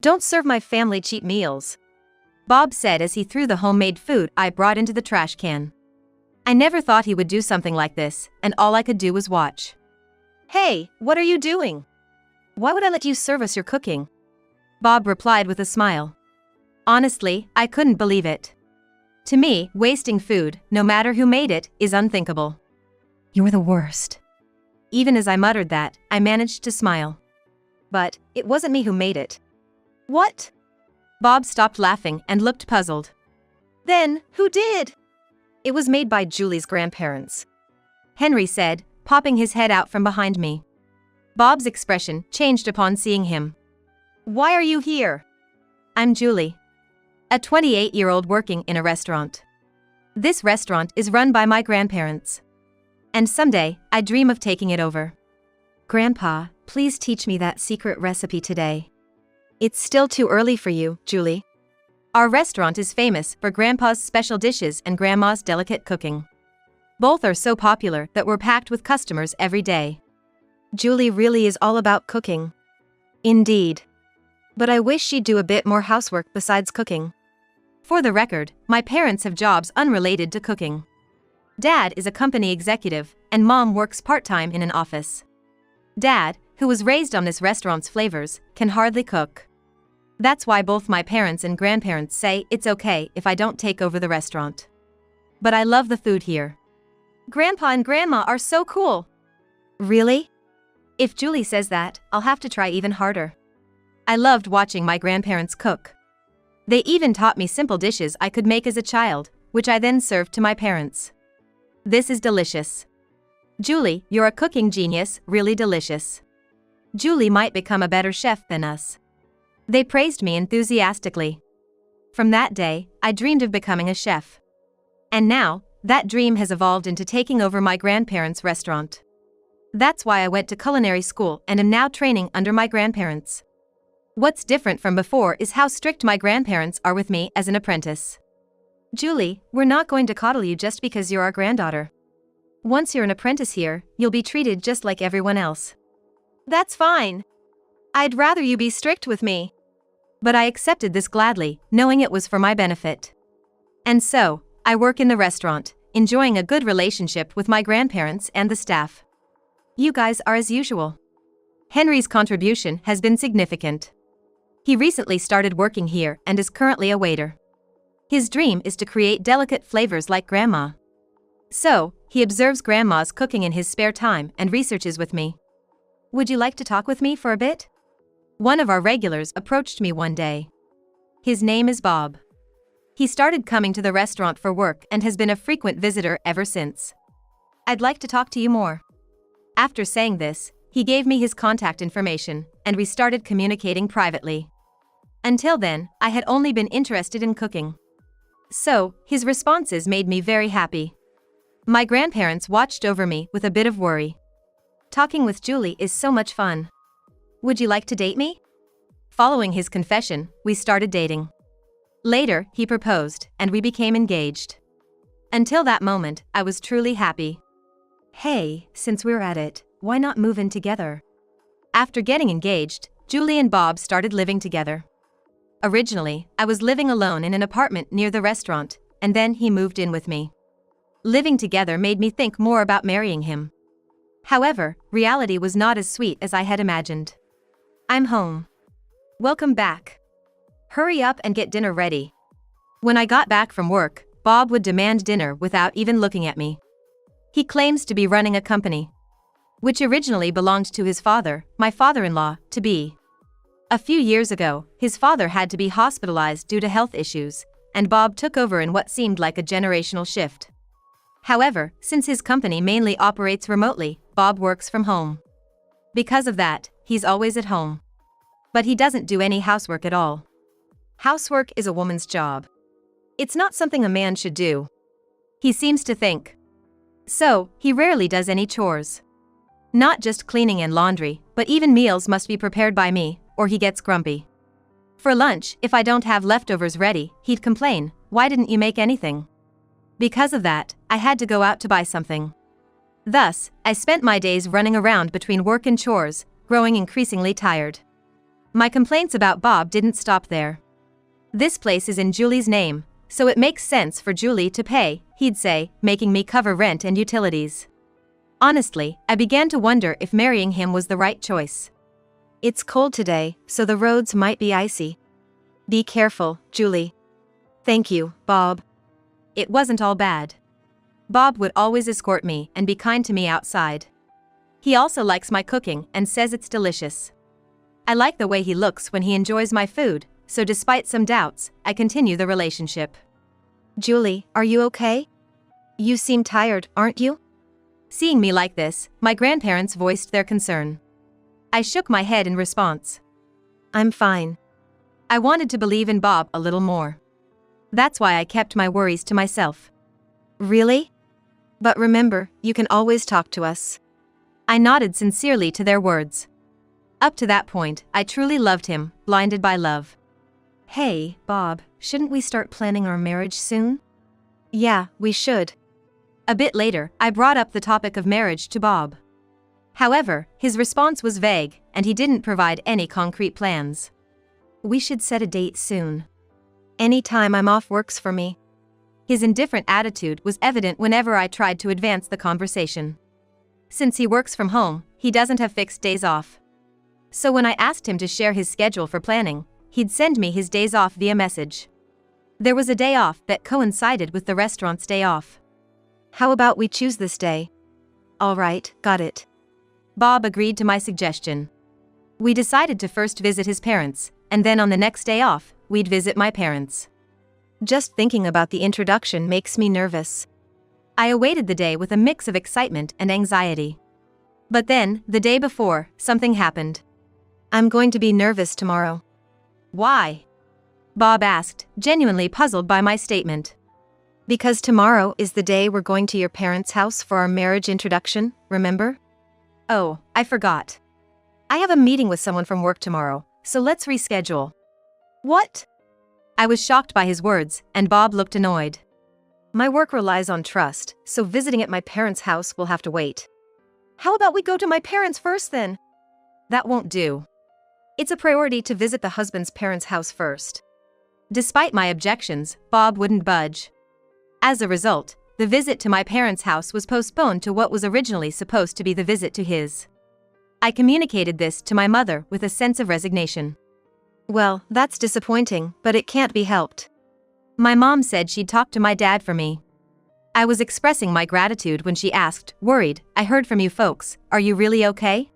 Don't serve my family cheap meals," Bob said as he threw the homemade food I brought into the trash can. I never thought he would do something like this, and all I could do was watch. "Hey, what are you doing? Why would I let you serve us your cooking?" Bob replied with a smile. Honestly, I couldn't believe it. To me, wasting food, no matter who made it, is unthinkable. "You're the worst." Even as I muttered that, I managed to smile. "But it wasn't me who made it." "What?" Bob stopped laughing and looked puzzled. "Then, who did?" "It was made by Julie's grandparents," Henry said, popping his head out from behind me. Bob's expression changed upon seeing him. "Why are you here?" "I'm Julie, a 28-year-old working in a restaurant. This restaurant is run by my grandparents. And someday, I dream of taking it over." "Grandpa, please teach me that secret recipe today." "It's still too early for you, Julie. Our restaurant is famous for Grandpa's special dishes and Grandma's delicate cooking. Both are so popular that we're packed with customers every day." Julie really is all about cooking. Indeed. But I wish she'd do a bit more housework besides cooking. For the record, my parents have jobs unrelated to cooking. Dad is a company executive, and Mom works part-time in an office. Dad, who was raised on this restaurant's flavors, can hardly cook. That's why both my parents and grandparents say it's okay if I don't take over the restaurant. But I love the food here. Grandpa and Grandma are so cool. Really? If Julie says that, I'll have to try even harder. I loved watching my grandparents cook. They even taught me simple dishes I could make as a child, which I then served to my parents. This is delicious. Julie, you're a cooking genius, really delicious. Julie might become a better chef than us. They praised me enthusiastically. From that day, I dreamed of becoming a chef. And now, that dream has evolved into taking over my grandparents' restaurant. That's why I went to culinary school and am now training under my grandparents. What's different from before is how strict my grandparents are with me as an apprentice. Julie, we're not going to coddle you just because you're our granddaughter. Once you're an apprentice here, you'll be treated just like everyone else. That's fine. I'd rather you be strict with me. But I accepted this gladly, knowing it was for my benefit. And so, I work in the restaurant, enjoying a good relationship with my grandparents and the staff. You guys are as usual. Henry's contribution has been significant. He recently started working here and is currently a waiter. His dream is to create delicate flavors like Grandma. So, he observes Grandma's cooking in his spare time and researches with me. Would you like to talk with me for a bit? One of our regulars approached me one day. His name is Bob. He started coming to the restaurant for work and has been a frequent visitor ever since. I'd like to talk to you more. After saying this, he gave me his contact information, and we started communicating privately. Until then, I had only been interested in cooking. So, his responses made me very happy. My grandparents watched over me with a bit of worry. Talking with Julie is so much fun. Would you like to date me? Following his confession, we started dating. Later, he proposed, and we became engaged. Until that moment, I was truly happy. Hey, since we're at it, why not move in together? After getting engaged, Julie and Bob started living together. Originally, I was living alone in an apartment near the restaurant, and then he moved in with me. Living together made me think more about marrying him. However, reality was not as sweet as I had imagined. I'm home. Welcome back. Hurry up and get dinner ready. When I got back from work, Bob would demand dinner without even looking at me. He claims to be running a company, which originally belonged to his father, my father-in-law, to be. A few years ago, his father had to be hospitalized due to health issues, and Bob took over in what seemed like a generational shift. However, since his company mainly operates remotely, Bob works from home. Because of that, he's always at home. But he doesn't do any housework at all. Housework is a woman's job. It's not something a man should do. He seems to think. So, he rarely does any chores. Not just cleaning and laundry, but even meals must be prepared by me, or he gets grumpy. For lunch, if I don't have leftovers ready, he'd complain, "Why didn't you make anything?" Because of that, I had to go out to buy something. Thus, I spent my days running around between work and chores, growing increasingly tired. My complaints about Bob didn't stop there. This place is in Julie's name, so it makes sense for Julie to pay, he'd say, making me cover rent and utilities. Honestly, I began to wonder if marrying him was the right choice. It's cold today, so the roads might be icy. Be careful, Julie. Thank you, Bob. It wasn't all bad. Bob would always escort me and be kind to me outside. He also likes my cooking and says it's delicious. I like the way he looks when he enjoys my food, so despite some doubts, I continue the relationship. Julie, are you okay? You seem tired, aren't you? Seeing me like this, my grandparents voiced their concern. I shook my head in response. I'm fine. I wanted to believe in Bob a little more. That's why I kept my worries to myself. Really? But remember, you can always talk to us. I nodded sincerely to their words. Up to that point, I truly loved him, blinded by love. Hey, Bob, shouldn't we start planning our marriage soon? Yeah, we should. A bit later, I brought up the topic of marriage to Bob. However, his response was vague, and he didn't provide any concrete plans. We should set a date soon. Any time I'm off works for me. His indifferent attitude was evident whenever I tried to advance the conversation. Since he works from home, he doesn't have fixed days off. So when I asked him to share his schedule for planning, he'd send me his days off via message. There was a day off that coincided with the restaurant's day off. How about we choose this day? All right, got it. Bob agreed to my suggestion. We decided to first visit his parents, and then on the next day off, we'd visit my parents. Just thinking about the introduction makes me nervous. I awaited the day with a mix of excitement and anxiety. But then, the day before, something happened. I'm going to be nervous tomorrow. Why? Bob asked, genuinely puzzled by my statement. Because tomorrow is the day we're going to your parents' house for our marriage introduction, remember? Oh, I forgot. I have a meeting with someone from work tomorrow, so let's reschedule. What? I was shocked by his words, and Bob looked annoyed. My work relies on trust, so visiting at my parents' house will have to wait. How about we go to my parents first then? That won't do. It's a priority to visit the husband's parents' house first. Despite my objections, Bob wouldn't budge. As a result, the visit to my parents' house was postponed to what was originally supposed to be the visit to his. I communicated this to my mother with a sense of resignation. Well, that's disappointing, but it can't be helped. My mom said she'd talk to my dad for me. I was expressing my gratitude when she asked, worried, I heard from you folks, are you really okay?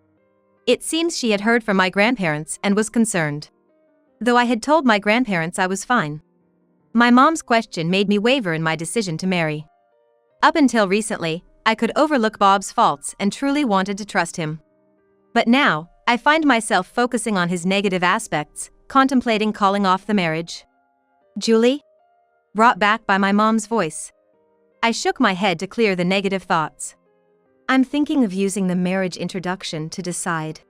It seems she had heard from my grandparents and was concerned. Though I had told my grandparents I was fine. My mom's question made me waver in my decision to marry. Up until recently, I could overlook Bob's faults and truly wanted to trust him. But now, I find myself focusing on his negative aspects, contemplating calling off the marriage. Julie? Brought back by my mom's voice. I shook my head to clear the negative thoughts. I'm thinking of using the marriage introduction to decide.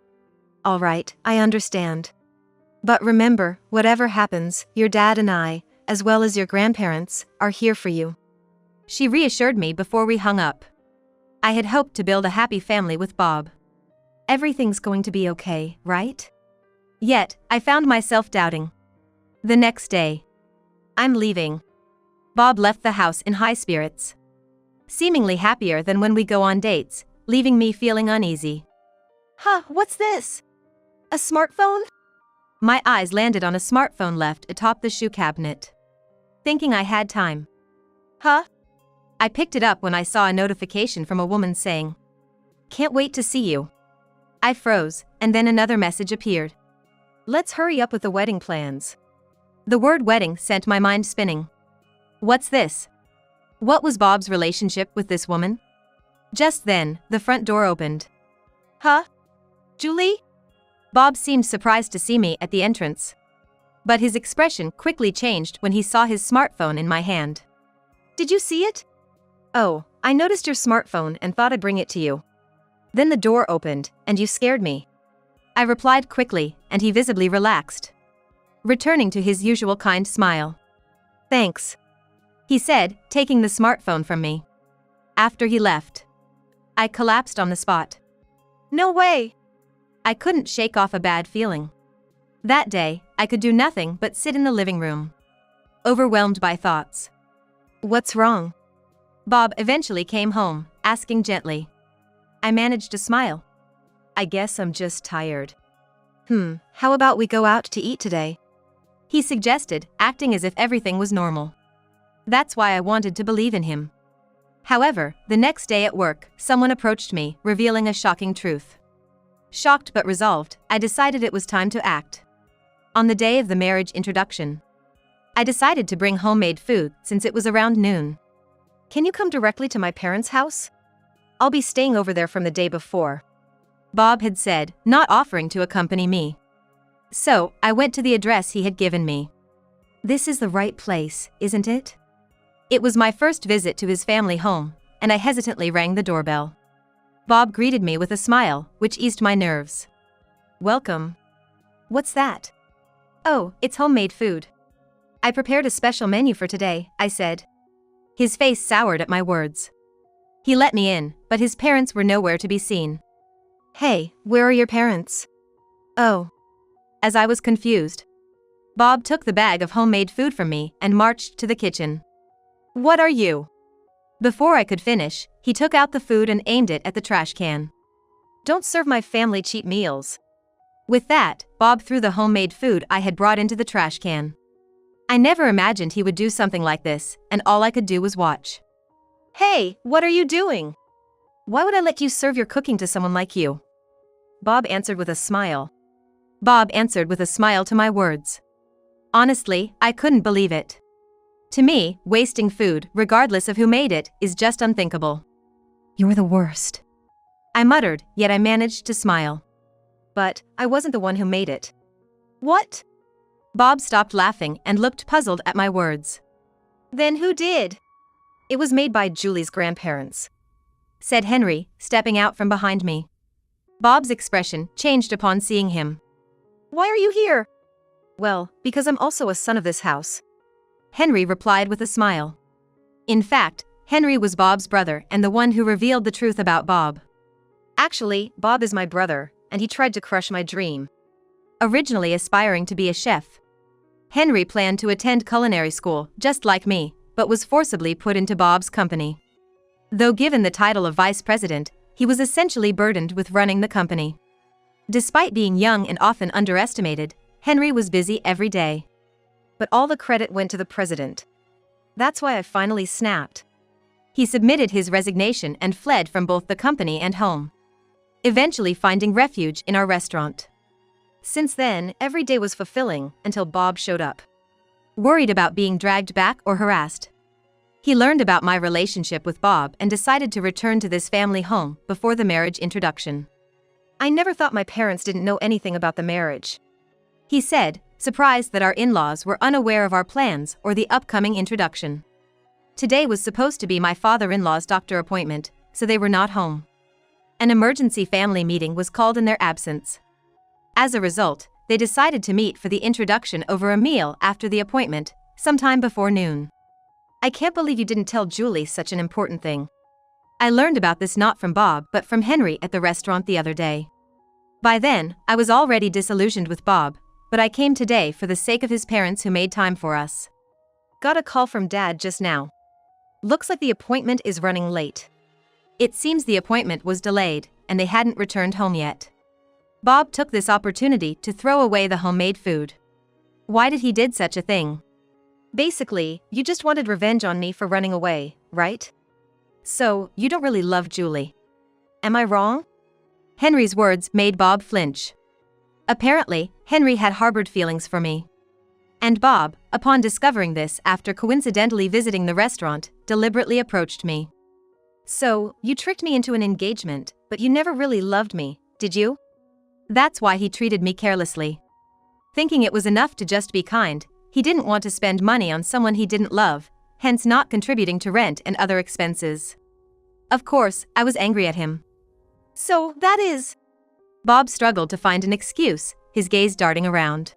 All right, I understand. But remember, whatever happens, your dad and I, as well as your grandparents, are here for you. She reassured me before we hung up. I had hoped to build a happy family with Bob. Everything's going to be okay, right? Yet, I found myself doubting. The next day. I'm leaving. Bob left the house in high spirits. Seemingly happier than when we go on dates, leaving me feeling uneasy. Huh, what's this? A smartphone? My eyes landed on a smartphone left atop the shoe cabinet. Thinking I had time. Huh? I picked it up when I saw a notification from a woman saying, "Can't wait to see you." I froze, and then another message appeared. "Let's hurry up with the wedding plans." The word wedding sent my mind spinning. What's this? What was Bob's relationship with this woman? Just then, the front door opened. Huh? Julie? Bob seemed surprised to see me at the entrance. But his expression quickly changed when he saw his smartphone in my hand. Did you see it? Oh, I noticed your smartphone and thought I'd bring it to you. Then the door opened, and you scared me. I replied quickly, and he visibly relaxed. Returning to his usual kind smile. Thanks. He said, taking the smartphone from me. After he left, I collapsed on the spot. No way! I couldn't shake off a bad feeling. That day, I could do nothing but sit in the living room, overwhelmed by thoughts. What's wrong? Bob eventually came home, asking gently. I managed to smile. I guess I'm just tired. How about we go out to eat today? He suggested, acting as if everything was normal. That's why I wanted to believe in him. However, the next day at work, someone approached me, revealing a shocking truth. Shocked but resolved, I decided it was time to act. On the day of the marriage introduction, I decided to bring homemade food since it was around noon. Can you come directly to my parents' house? I'll be staying over there from the day before, Bob had said, not offering to accompany me. So, I went to the address he had given me. This is the right place, isn't it? It was my first visit to his family home, and I hesitantly rang the doorbell. Bob greeted me with a smile, which eased my nerves. Welcome. What's that? Oh, it's homemade food. I prepared a special menu for today, I said. His face soured at my words. He let me in, but his parents were nowhere to be seen. Hey, where are your parents? Oh. As I was confused, Bob took the bag of homemade food from me and marched to the kitchen. What are you? Before I could finish, he took out the food and aimed it at the trash can. Don't serve my family cheap meals. With that, Bob threw the homemade food I had brought into the trash can. I never imagined he would do something like this, and all I could do was watch. Hey, what are you doing? Why would I let you serve your cooking to someone like you? Bob answered with a smile. Bob answered with a smile to my words. Honestly, I couldn't believe it. To me, wasting food, regardless of who made it, is just unthinkable. You're the worst, I muttered, yet I managed to smile. But I wasn't the one who made it. What? Bob stopped laughing and looked puzzled at my words. Then who did? It was made by Julie's grandparents, said Henry, stepping out from behind me. Bob's expression changed upon seeing him. Why are you here? Well, because I'm also a son of this house, Henry replied with a smile. In fact, Henry was Bob's brother and the one who revealed the truth about Bob. Actually, Bob is my brother, and he tried to crush my dream. Originally aspiring to be a chef, Henry planned to attend culinary school, just like me, but was forcibly put into Bob's company. Though given the title of vice president, he was essentially burdened with running the company. Despite being young and often underestimated, Henry was busy every day. But all the credit went to the president. That's why I finally snapped. He submitted his resignation and fled from both the company and home, eventually finding refuge in our restaurant. Since then, every day was fulfilling until Bob showed up. Worried about being dragged back or harassed, he learned about my relationship with Bob and decided to return to this family home before the marriage introduction. I never thought my parents didn't know anything about the marriage, he said, surprised that our in-laws were unaware of our plans or the upcoming introduction. Today was supposed to be my father-in-law's doctor appointment, so they were not home. An emergency family meeting was called in their absence. As a result, they decided to meet for the introduction over a meal after the appointment, sometime before noon. I can't believe you didn't tell Julie such an important thing. I learned about this not from Bob but from Henry at the restaurant the other day. By then, I was already disillusioned with Bob, but I came today for the sake of his parents who made time for us. Got a call from Dad just now. Looks like the appointment is running late. It seems the appointment was delayed, and they hadn't returned home yet. Bob took this opportunity to throw away the homemade food. Why did he did such a thing? Basically, you just wanted revenge on me for running away, right? So, you don't really love Julie. Am I wrong? Henry's words made Bob flinch. Apparently, Henry had harbored feelings for me. And Bob, upon discovering this after coincidentally visiting the restaurant, deliberately approached me. So, you tricked me into an engagement, but you never really loved me, did you? That's why he treated me carelessly. Thinking it was enough to just be kind, he didn't want to spend money on someone he didn't love, hence not contributing to rent and other expenses. Of course, I was angry at him. So, that is... Bob struggled to find an excuse, his gaze darting around.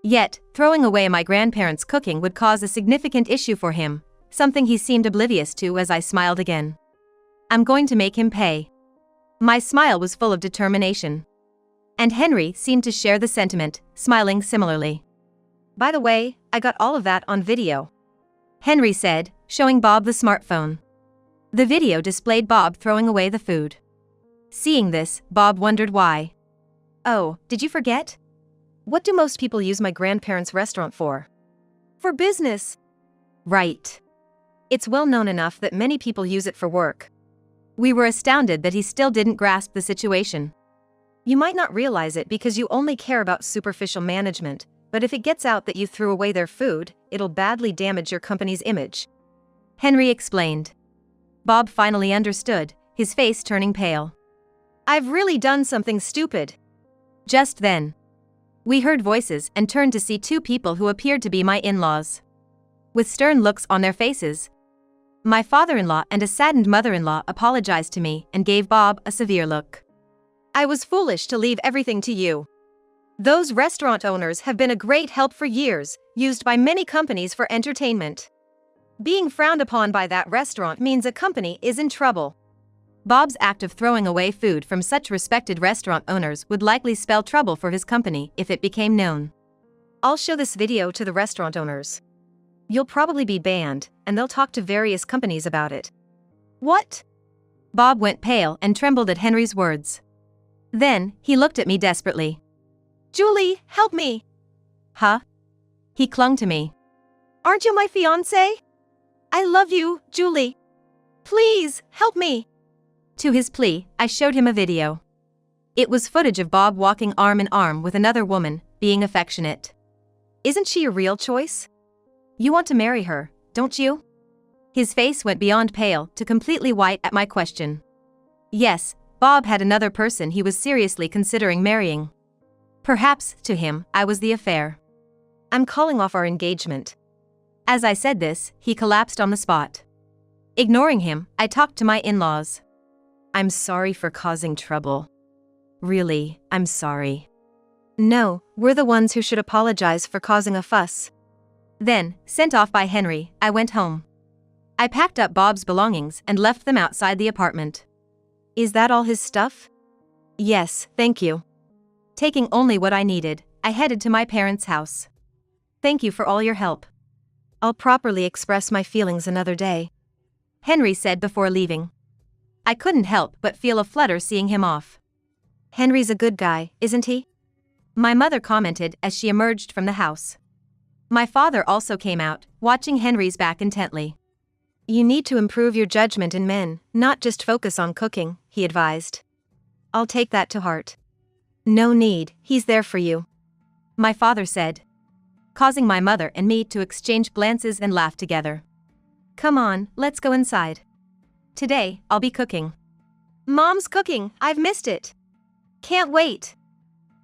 Yet, throwing away my grandparents' cooking would cause a significant issue for him, something he seemed oblivious to as I smiled again. I'm going to make him pay. My smile was full of determination. And Henry seemed to share the sentiment, smiling similarly. "By the way, I got all of that on video," Henry said, showing Bob the smartphone. The video displayed Bob throwing away the food. Seeing this, Bob wondered why. "Oh, did you forget? What do most people use my grandparents' restaurant for?" "For business." "Right. It's well known enough that many people use it for work." We were astounded that he still didn't grasp the situation. "You might not realize it because you only care about superficial management, but if it gets out that you threw away their food, it'll badly damage your company's image," Henry explained. Bob finally understood, his face turning pale. "I've really done something stupid." Just then, we heard voices and turned to see two people who appeared to be my in-laws. With stern looks on their faces, my father-in-law and a saddened mother-in-law apologized to me and gave Bob a severe look. "I was foolish to leave everything to you. Those restaurant owners have been a great help for years, used by many companies for entertainment. Being frowned upon by that restaurant means a company is in trouble." Bob's act of throwing away food from such respected restaurant owners would likely spell trouble for his company if it became known. "I'll show this video to the restaurant owners. You'll probably be banned, and they'll talk to various companies about it." "What?" Bob went pale and trembled at Henry's words. Then, he looked at me desperately. "Julie, help me!" "Huh?" He clung to me. "Aren't you my fiance? I love you, Julie. Please, help me." To his plea, I showed him a video. It was footage of Bob walking arm in arm with another woman, being affectionate. "Isn't she a real choice? You want to marry her, don't you?" His face went beyond pale to completely white at my question. Yes, Bob had another person he was seriously considering marrying. Perhaps, to him, I was the affair. "I'm calling off our engagement." As I said this, he collapsed on the spot. Ignoring him, I talked to my in-laws. "I'm sorry for causing trouble. Really, I'm sorry." "No, we're the ones who should apologize for causing a fuss." Then, sent off by Henry, I went home. I packed up Bob's belongings and left them outside the apartment. "Is that all his stuff?" "Yes, thank you." Taking only what I needed, I headed to my parents' house. "Thank you for all your help. I'll properly express my feelings another day," Henry said before leaving. I couldn't help but feel a flutter seeing him off. "Henry's a good guy, isn't he?" my mother commented as she emerged from the house. My father also came out, watching Henry's back intently. "You need to improve your judgment in men, not just focus on cooking," he advised. "I'll take that to heart." "No need, he's there for you," my father said, causing my mother and me to exchange glances and laugh together. "Come on, let's go inside. Today, I'll be cooking." "Mom's cooking, I've missed it. Can't wait."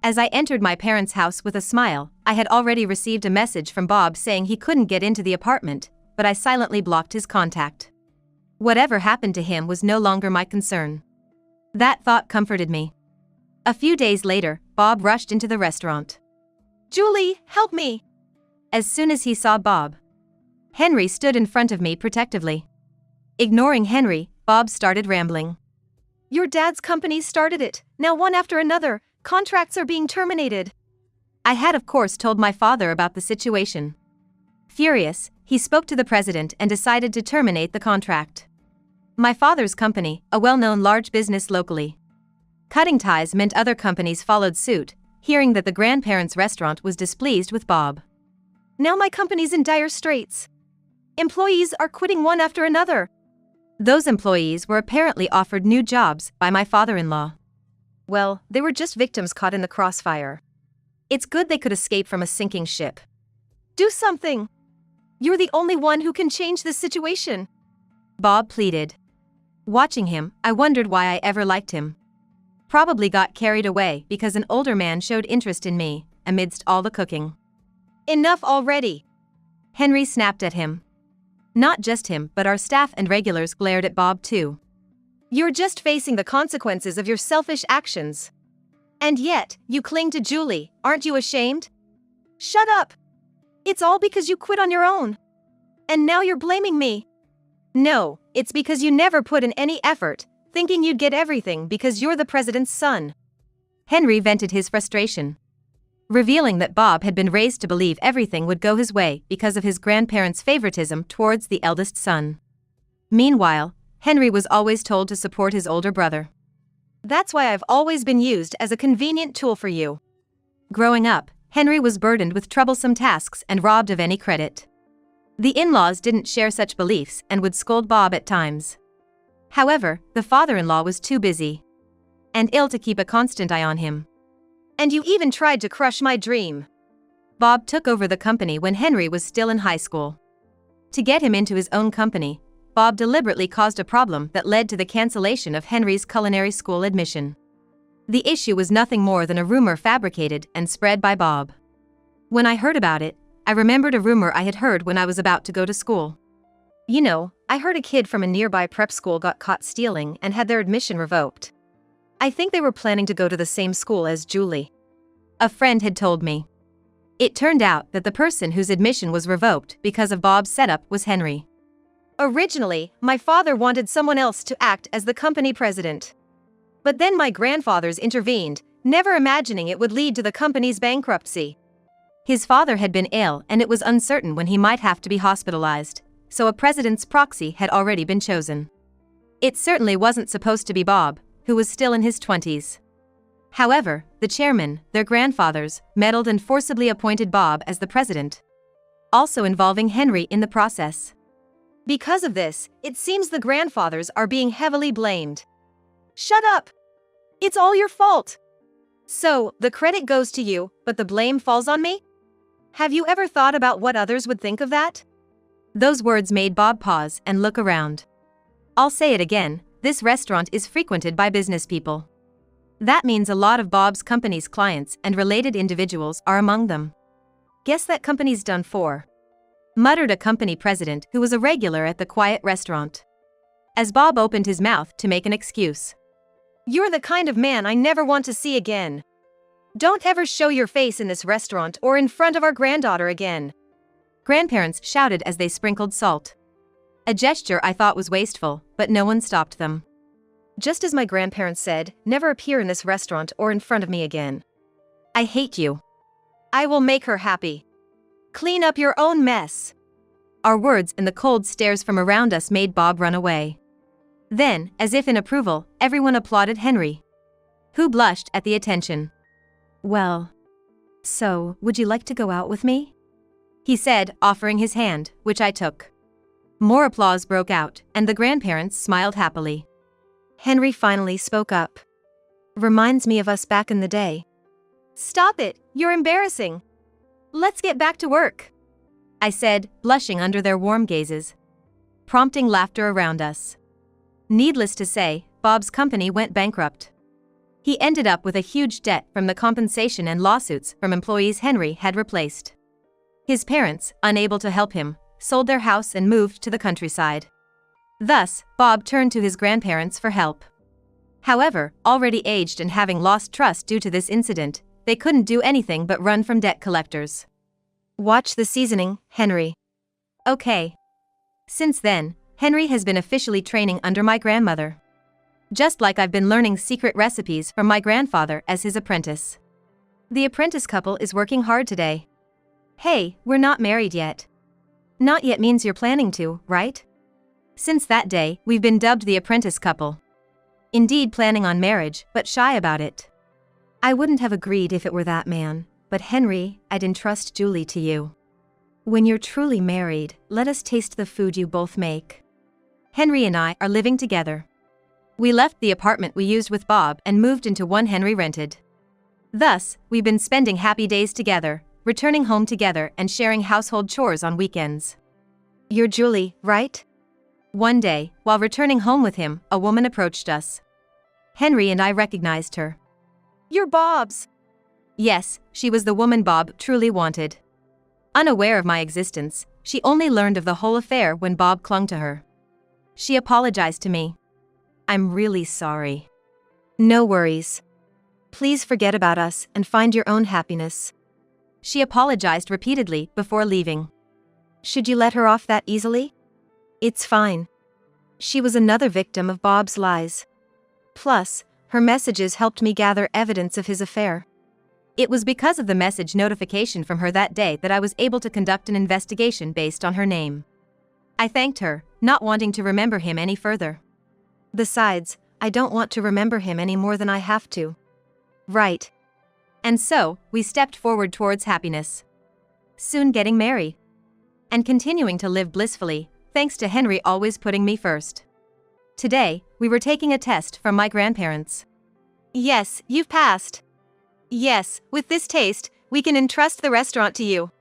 As I entered my parents' house with a smile, I had already received a message from Bob saying he couldn't get into the apartment, but I silently blocked his contact. Whatever happened to him was no longer my concern. That thought comforted me. A few days later, Bob rushed into the restaurant. "Julie, help me!" As soon as he saw Bob, Henry stood in front of me protectively. Ignoring Henry, Bob started rambling. "Your dad's company started it, now one after another, contracts are being terminated." I had of course told my father about the situation. Furious, he spoke to the president and decided to terminate the contract. My father's company, a well-known large business locally. Cutting ties meant other companies followed suit, hearing that the grandparents' restaurant was displeased with Bob. "Now my company's in dire straits. Employees are quitting one after another." Those employees were apparently offered new jobs by my father-in-law. Well, they were just victims caught in the crossfire. It's good they could escape from a sinking ship. "Do something. You're the only one who can change this situation," Bob pleaded. Watching him, I wondered why I ever liked him. Probably got carried away because an older man showed interest in me, amidst all the cooking. "Enough already," Henry snapped at him. Not just him, but our staff and regulars glared at Bob too. "You're just facing the consequences of your selfish actions. And yet, you cling to Julie, aren't you ashamed? Shut up! It's all because you quit on your own. And now you're blaming me." "No, it's because you never put in any effort, thinking you'd get everything because you're the president's son." Henry vented his frustration, revealing that Bob had been raised to believe everything would go his way because of his grandparents' favoritism towards the eldest son. Meanwhile, Henry was always told to support his older brother. "That's why I've always been used as a convenient tool for you." Growing up, Henry was burdened with troublesome tasks and robbed of any credit. The in-laws didn't share such beliefs and would scold Bob at times. However, the father-in-law was too busy and ill to keep a constant eye on him. "And you even tried to crush my dream." Bob took over the company when Henry was still in high school. To get him into his own company, Bob deliberately caused a problem that led to the cancellation of Henry's culinary school admission. The issue was nothing more than a rumor fabricated and spread by Bob. When I heard about it, I remembered a rumor I had heard when I was about to go to school. "You know, I heard a kid from a nearby prep school got caught stealing and had their admission revoked. I think they were planning to go to the same school as Julie," a friend had told me. It turned out that the person whose admission was revoked because of Bob's setup was Henry. "Originally, my father wanted someone else to act as the company president. But then my grandfathers intervened, never imagining it would lead to the company's bankruptcy." His father had been ill and it was uncertain when he might have to be hospitalized, so a president's proxy had already been chosen. It certainly wasn't supposed to be Bob, who was still in his 20s. However, the chairman, their grandfathers, meddled and forcibly appointed Bob as the president, also involving Henry in the process. Because of this, it seems the grandfathers are being heavily blamed. "Shut up! It's all your fault! So, the credit goes to you, but the blame falls on me? Have you ever thought about what others would think of that?" Those words made Bob pause and look around. I'll say it again, this restaurant is frequented by business people. That means a lot of Bob's company's clients and related individuals are among them. "Guess that company's done for," muttered a company president who was a regular at the quiet restaurant, as Bob opened his mouth to make an excuse. "You're the kind of man I never want to see again. Don't ever show your face in this restaurant or in front of our granddaughter again." Grandparents shouted as they sprinkled salt. A gesture I thought was wasteful, but no one stopped them. Just as my grandparents said, "Never appear in this restaurant or in front of me again." "I hate you." "I will make her happy." "Clean up your own mess." Our words and the cold stares from around us made Bob run away. Then, as if in approval, everyone applauded Henry, who blushed at the attention. "Well, so, would you like to go out with me?" he said, offering his hand, which I took. More applause broke out, and the grandparents smiled happily. Henry finally spoke up. "Reminds me of us back in the day." "Stop it, you're embarrassing. Let's get back to work," I said, blushing under their warm gazes, prompting laughter around us. Needless to say, Bob's company went bankrupt. He ended up with a huge debt from the compensation and lawsuits from employees Henry had replaced. His parents, unable to help him, sold their house and moved to the countryside. Thus, Bob turned to his grandparents for help. However, already aged and having lost trust due to this incident, they couldn't do anything but run from debt collectors. "Watch the seasoning, Henry." "Okay." Since then, Henry has been officially training under my grandmother. Just like I've been learning secret recipes from my grandfather as his apprentice. The apprentice couple is working hard today. "Hey, we're not married yet." "Not yet means you're planning to, right?" Since that day, we've been dubbed the apprentice couple. Indeed planning on marriage, but shy about it. I wouldn't have agreed if it were that man, but Henry, I'd entrust Julie to you. When you're truly married, let us taste the food you both make. Henry and I are living together. We left the apartment we used with Bob and moved into one Henry rented. Thus, we've been spending happy days together, returning home together and sharing household chores on weekends. "You're Julie, right?" One day, while returning home with him, a woman approached us. Henry and I recognized her. "You're Bob's." Yes, she was the woman Bob truly wanted. Unaware of my existence, she only learned of the whole affair when Bob clung to her. She apologized to me. "I'm really sorry." "No worries. Please forget about us and find your own happiness." She apologized repeatedly before leaving. Should you let her off that easily? It's fine. She was another victim of Bob's lies. Plus, Her messages helped me gather evidence of his affair. It was because of the message notification from her that day that I was able to conduct an investigation based on her name. I thanked her, not wanting to remember him any further. Besides, I don't want to remember him any more than I have to. Right. And so, we stepped forward towards happiness. Soon getting married. And continuing to live blissfully, thanks to Henry always putting me first. Today, we were taking a test from my grandparents. Yes, you've passed. Yes, with this taste, we can entrust the restaurant to you,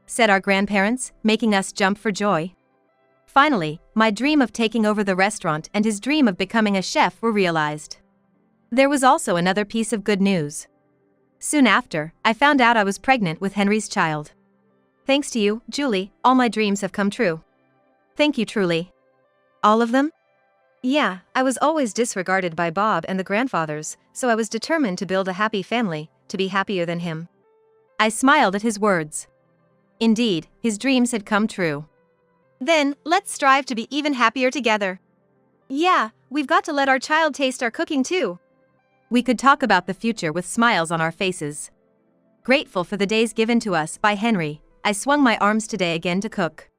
said our grandparents, making us jump for joy. Finally, my dream of taking over the restaurant and his dream of becoming a chef were realized. There was also another piece of good news. Soon after, I found out I was pregnant with Henry's child. Thanks to you, Julie, all my dreams have come true. Thank you truly. All of them? Yeah, I was always disregarded by Bob and the grandfathers, so I was determined to build a happy family, to be happier than him. I smiled at his words. Indeed, his dreams had come true. Then, let's strive to be even happier together. Yeah, we've got to let our child taste our cooking too. We could talk about the future with smiles on our faces. Grateful for the days given to us by Henry, I swung my arms today again to cook.